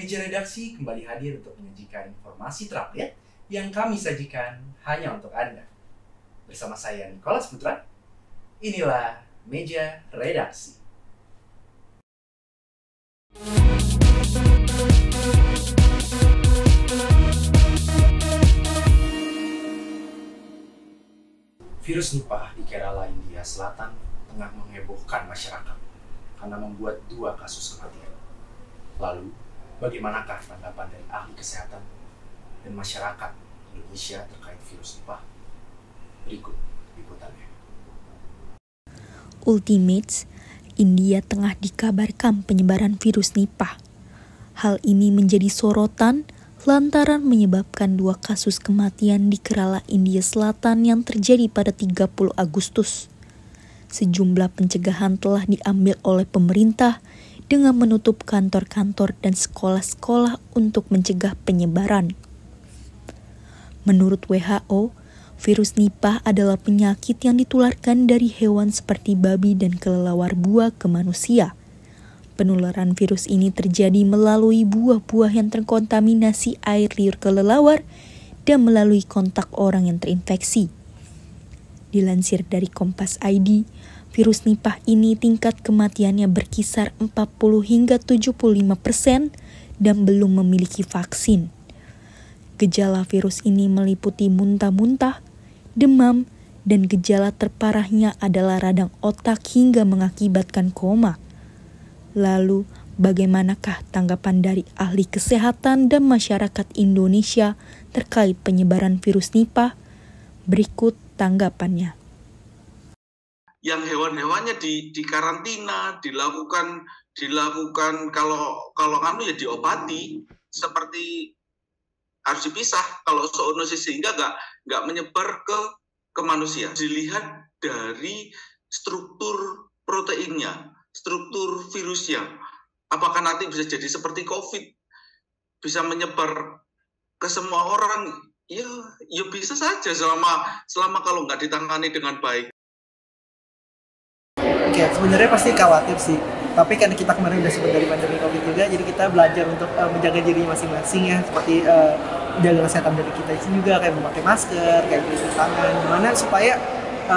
Meja redaksi kembali hadir untuk menyajikan informasi terupdate yang kami sajikan hanya untuk Anda. Bersama saya Nicholas Putra, inilah Meja Redaksi. Virus Nipah di Kerala, India Selatan tengah menghebohkan masyarakat karena membuat 2 kasus kematian. Lalu, bagaimanakah tanggapan dari ahli kesehatan dan masyarakat Indonesia terkait virus Nipah? Berikut liputannya. Ultimates, India tengah dikabarkan penyebaran virus Nipah. Hal ini menjadi sorotan lantaran menyebabkan 2 kasus kematian di Kerala, India Selatan yang terjadi pada 30 Agustus. Sejumlah pencegahan telah diambil oleh pemerintah dengan menutup kantor-kantor dan sekolah-sekolah untuk mencegah penyebaran. Menurut WHO, virus Nipah adalah penyakit yang ditularkan dari hewan seperti babi dan kelelawar buah ke manusia. Penularan virus ini terjadi melalui buah-buah yang terkontaminasi air liur kelelawar dan melalui kontak orang yang terinfeksi. Dilansir dari Kompas ID, virus Nipah ini tingkat kematiannya berkisar 40 hingga 75% dan belum memiliki vaksin. Gejala virus ini meliputi muntah-muntah, demam, dan gejala terparahnya adalah radang otak hingga mengakibatkan koma. Lalu, bagaimanakah tanggapan dari ahli kesehatan dan masyarakat Indonesia terkait penyebaran virus Nipah? Berikut tanggapannya. Yang hewan-hewannya di karantina, dilakukan kalau kami ya diobati, seperti harus dipisah kalau zoonosis sehingga nggak menyebar ke manusia. Dilihat dari struktur proteinnya, struktur virusnya, apakah nanti bisa jadi seperti COVID, bisa menyebar ke semua orang? Ya bisa saja selama kalau nggak ditangani dengan baik. Oke, sebenarnya pasti khawatir sih. Tapi karena kita kemarin udah sempat dari pandemi COVID juga, jadi kita belajar untuk menjaga diri masing-masing ya, seperti jaga kesehatan dari kita juga, kayak memakai masker, kayak cuci tangan, gimana supaya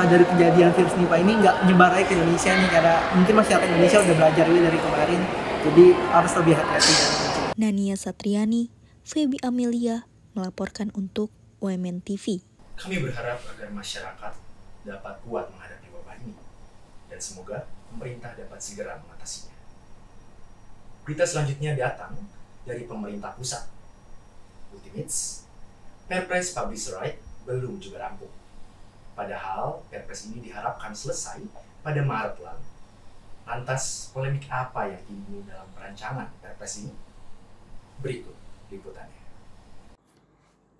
dari kejadian virus Nipah ini nggak nyebar lagi ke Indonesia nih, karena mungkin masyarakat Indonesia udah belajar juga dari kemarin, jadi harus lebih hati-hati. Nania Satriani, Feby Amelia melaporkan untuk UMN TV. Kami berharap agar masyarakat dapat kuat menghadapi wabah ini dan semoga pemerintah dapat segera mengatasinya. Berita selanjutnya datang dari pemerintah pusat. Ultimates, Perpres Publish Right belum juga rampung. Padahal Perpres ini diharapkan selesai pada Maret lalu. Lantas, polemik apa yang timbul dalam perancangan Perpres ini? Berikut liputannya.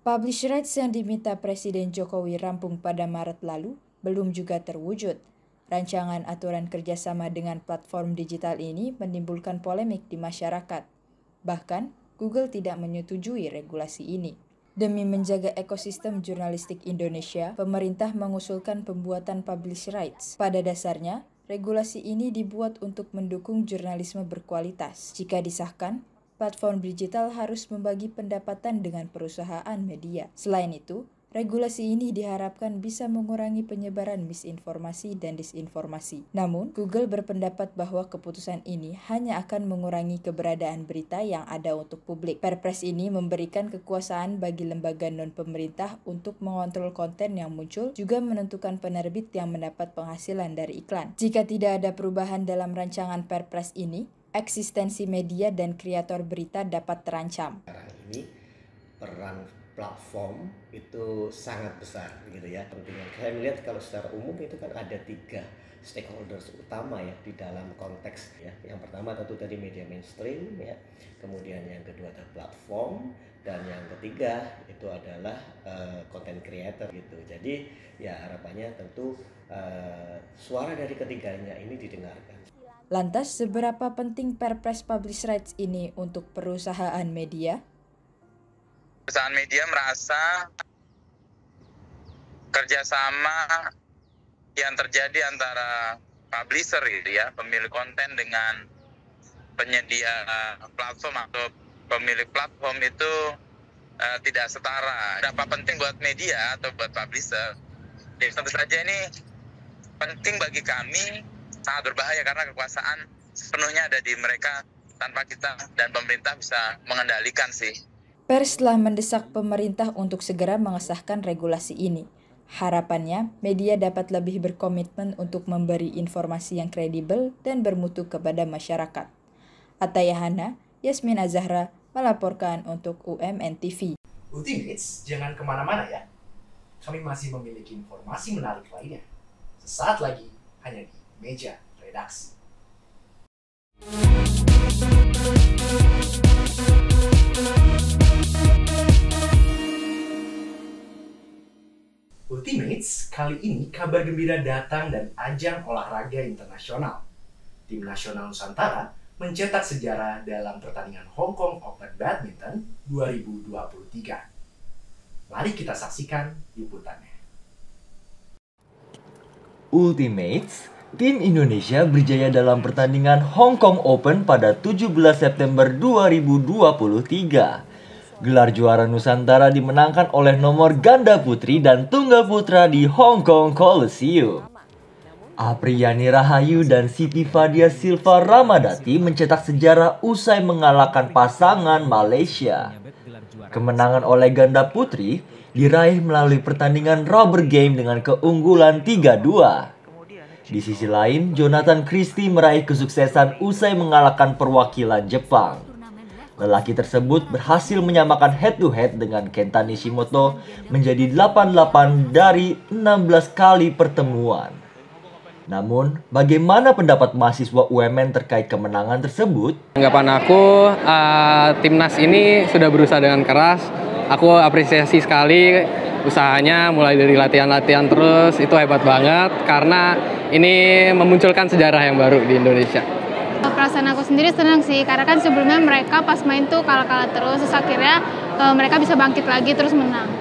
Publish rights yang diminta Presiden Jokowi rampung pada Maret lalu belum juga terwujud. Rancangan aturan kerjasama dengan platform digital ini menimbulkan polemik di masyarakat. Bahkan, Google tidak menyetujui regulasi ini. Demi menjaga ekosistem jurnalistik Indonesia, pemerintah mengusulkan pembuatan publish rights. Pada dasarnya, regulasi ini dibuat untuk mendukung jurnalisme berkualitas. Jika disahkan, platform digital harus membagi pendapatan dengan perusahaan media. Selain itu, regulasi ini diharapkan bisa mengurangi penyebaran misinformasi dan disinformasi. Namun, Google berpendapat bahwa keputusan ini hanya akan mengurangi keberadaan berita yang ada untuk publik. Perpres ini memberikan kekuasaan bagi lembaga non-pemerintah untuk mengontrol konten yang muncul, juga menentukan penerbit yang mendapat penghasilan dari iklan. Jika tidak ada perubahan dalam rancangan Perpres ini, eksistensi media dan kreator berita dapat terancam. Ini peran platform itu sangat besar gitu ya. Pentingnya saya melihat kalau secara umum itu kan ada 3 stakeholders utama ya di dalam konteks ya. Yang pertama tentu tadi media mainstream ya, kemudian yang kedua adalah platform, dan yang ketiga itu adalah content creator gitu. Jadi ya harapannya tentu suara dari ketiganya ini didengarkan. Lantas seberapa penting Perpres Publish Rights ini untuk perusahaan media? Perusahaan media merasa kerjasama yang terjadi antara publisher gitu ya, pemilik konten dengan penyedia platform atau pemilik platform itu tidak setara. Berapa penting buat media atau buat publisher? Ya, tentu saja ini penting bagi kami, sangat berbahaya karena kekuasaan sepenuhnya ada di mereka, tanpa kita dan pemerintah bisa mengendalikan sih. Pers telah mendesak pemerintah untuk segera mengesahkan regulasi ini. Harapannya, media dapat lebih berkomitmen untuk memberi informasi yang kredibel dan bermutu kepada masyarakat. Atayahana, Yasmin Azahra, melaporkan untuk UMN TV. Ultimates, jangan kemana-mana ya. Kami masih memiliki informasi menarik lainnya. Sesaat lagi, hanya di Meja Redaksi. Ultimates, kali ini kabar gembira datang dari ajang olahraga internasional. Tim nasional Nusantara mencetak sejarah dalam pertandingan Hong Kong Open Badminton 2023. Mari kita saksikan liputannya. Ultimates, tim Indonesia berjaya dalam pertandingan Hong Kong Open pada 17 September 2023. Gelar juara Nusantara dimenangkan oleh nomor ganda putri dan tunggal putra di Hong Kong Coliseum. Apriyani Rahayu dan Siti Fadia Silva Ramadati mencetak sejarah usai mengalahkan pasangan Malaysia. Kemenangan oleh ganda putri diraih melalui pertandingan rubber game dengan keunggulan 3-2. Di sisi lain, Jonathan Christie meraih kesuksesan usai mengalahkan perwakilan Jepang. Lelaki tersebut berhasil menyamakan head-to-head dengan Kenta Nishimoto menjadi 8-8 dari 16 kali pertemuan. Namun, bagaimana pendapat mahasiswa UMN terkait kemenangan tersebut? Anggapan aku, timnas ini sudah berusaha dengan keras. Aku apresiasi sekali usahanya, mulai dari latihan-latihan terus, itu hebat banget karena ini memunculkan sejarah yang baru di Indonesia. Perasaan aku sendiri senang sih, karena kan sebelumnya mereka pas main tuh kalah-kalah terus akhirnya mereka bisa bangkit lagi terus menang.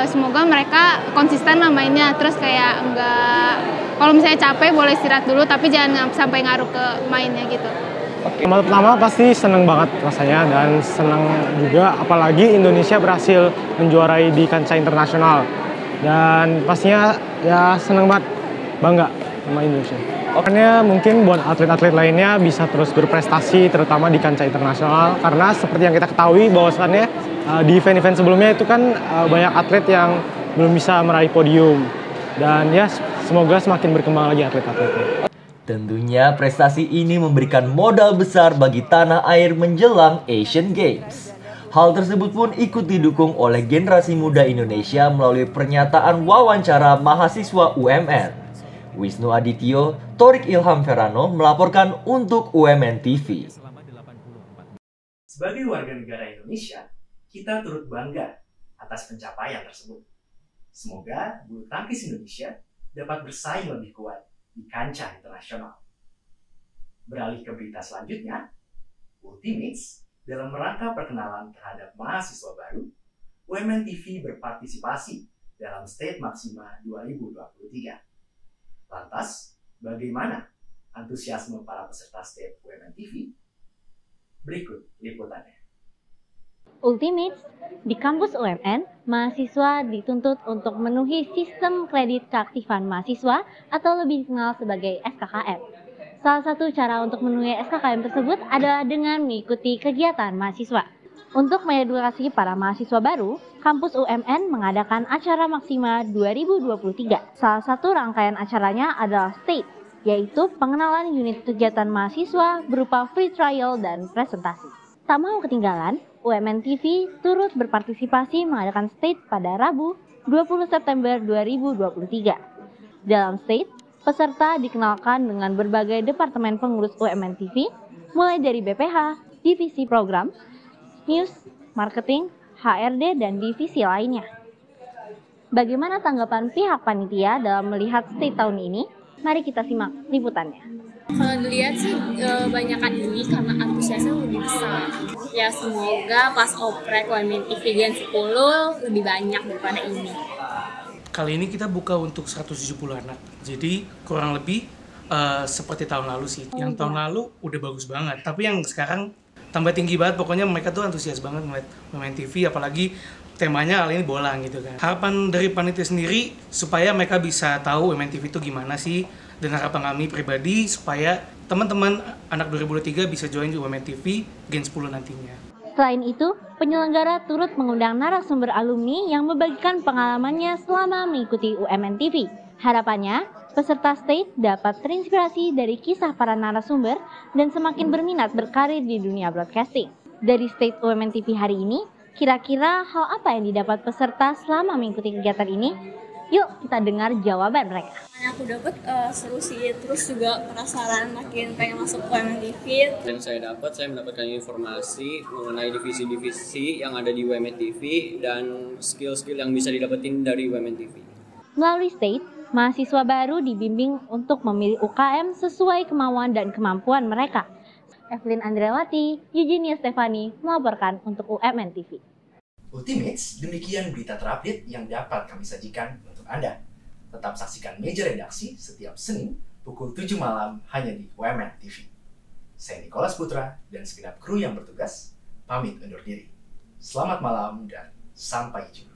Semoga mereka konsisten lah mainnya, terus kayak enggak, kalau misalnya capek boleh istirahat dulu, tapi jangan sampai ngaruh ke mainnya gitu. Pertama pasti senang banget rasanya, dan senang juga apalagi Indonesia berhasil menjuarai di kancah internasional. Dan pastinya ya senang banget, bangga sama Indonesia. Makanya mungkin buat atlet-atlet lainnya bisa terus berprestasi terutama di kancah internasional, karena seperti yang kita ketahui bahwasannya di event-event sebelumnya itu kan banyak atlet yang belum bisa meraih podium, dan ya semoga semakin berkembang lagi atlet-atletnya. Tentunya prestasi ini memberikan modal besar bagi tanah air menjelang Asian Games. Hal tersebut pun ikut didukung oleh generasi muda Indonesia melalui pernyataan wawancara mahasiswa UMN. Wisnu Adityo, Torik Ilham Ferrano melaporkan untuk UMN TV. Sebagai warga negara Indonesia, kita turut bangga atas pencapaian tersebut. Semoga bulu tangkis Indonesia dapat bersaing lebih kuat di kancah internasional. Beralih ke berita selanjutnya, Ultimates dalam rangka perkenalan terhadap mahasiswa baru, UMN TV berpartisipasi dalam State Maxima 2023. Lantas, bagaimana antusiasme para peserta State UMN TV? Berikut liputannya. Ultimates, di kampus UMN, mahasiswa dituntut untuk memenuhi sistem kredit keaktifan mahasiswa atau lebih dikenal sebagai SKKM. Salah satu cara untuk memenuhi SKKM tersebut adalah dengan mengikuti kegiatan mahasiswa. Untuk mengedukasi para mahasiswa baru, kampus UMN mengadakan acara Maxima 2023. Salah satu rangkaian acaranya adalah State, yaitu pengenalan unit kegiatan mahasiswa berupa free trial dan presentasi. Tak mau ketinggalan, UMN TV turut berpartisipasi mengadakan State pada Rabu 20 September 2023. Dalam State, peserta dikenalkan dengan berbagai departemen pengurus UMN TV, mulai dari BPH, divisi program, news, marketing, HRD, dan divisi lainnya. Bagaimana tanggapan pihak panitia dalam melihat State tahun ini? Mari kita simak liputannya. Kalau dilihat sih banyakan ini karena antusiasnya lebih besar. Ya semoga pas oprek UMN TV Gen 10 lebih banyak daripada ini. Kali ini kita buka untuk 170 anak. Jadi kurang lebih seperti tahun lalu sih. Yang tahun lalu udah bagus banget. Tapi yang sekarang tambah tinggi banget. Pokoknya mereka tuh antusias banget ngeliat main TV, apalagi temanya kali ini bola gitu kan. Harapan dari panitia sendiri supaya mereka bisa tahu WMN TV itu gimana sih, dan harapan kami pribadi supaya teman-teman anak 2023 bisa join di WMN TV Gen 10 nantinya. Selain itu, penyelenggara turut mengundang narasumber alumni yang membagikan pengalamannya selama mengikuti UMN TV. Harapannya, peserta state dapat terinspirasi dari kisah para narasumber dan semakin berminat berkarir di dunia broadcasting. Dari state UMN TV hari ini, kira-kira hal apa yang didapat peserta selama mengikuti kegiatan ini? Yuk kita dengar jawaban mereka. Yang aku dapat seru sih, terus juga penasaran makin pengen masuk ke UMN TV. Dan saya mendapatkan informasi mengenai divisi-divisi yang ada di UMN TV dan skill-skill yang bisa didapetin dari UMN TV. Melalui state, mahasiswa baru dibimbing untuk memilih UKM sesuai kemauan dan kemampuan mereka. Evelyn Andrewati, Eugenia Stefani melaporkan untuk UMN TV. Ultimates, demikian berita terupdate yang dapat kami sajikan untuk Anda. Tetap saksikan meja redaksi setiap Senin pukul 7 malam hanya di UMN TV. Saya Nicholas Putra dan segenap kru yang bertugas pamit undur diri. Selamat malam dan sampai jumpa.